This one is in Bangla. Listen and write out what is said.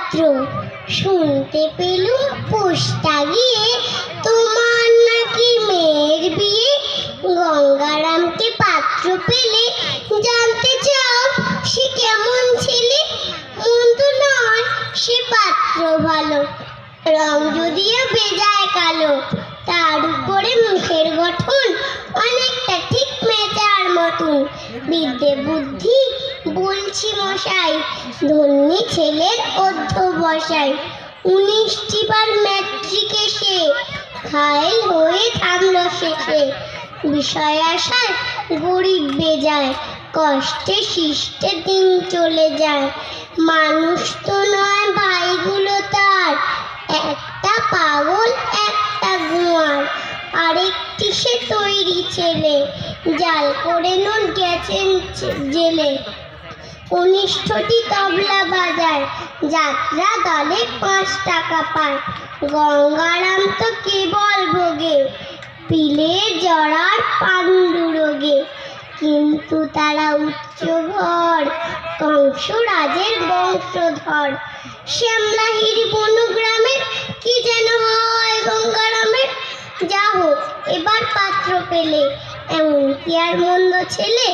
পাত্র। শুনতে পেলুম পোস্টা গিয়ে তোমার নাকি মেয়ের বিয়ে। গঙ্গারামকে পাত্র পেলে জানতে চাও সে কেমন ছেলে। মন্দ নয় সে পাত্র ভালো, রং যদিও বেজায় কালো। তার উপরে মুখের গঠন অনেকটা ঠিক মেচার মতন। বিদ্যে বুদ্ধি বলছি মশাই, ধন্যী ছেলের অধ্যবসায়। 19টি বার ম্যাট্রিকে সে ঘায়েল হয়ে থামল শেষে। বিষয় আশায় গরিব বেজায়, কষ্টে শিষ্টে দিন চলে যায়। মানুষ তো নয় ভাইগুলো তার, একটা পাগল একটা গোয়ার। আরেকটি সে তৈরি ছেলে, জাল করে নোট গেছেন জেলে। কনিষ্ঠটি তবলা বাজায়, যাত্রা দলে 5 টাকা পায়। গঙ্গারাম তো কেবল ভোগে পিলে জড়ার পাণ্ডুরোগে। কিন্তু তারা উচ্চ ঘর, কংসরাজের বংশধর। শ্যামলাহিরি বনগ্রামের কি যেন হয় গঙ্গারামের। যা হোক এবার পাত্র পেলে, এমন কি আর মন্দ ছেলে।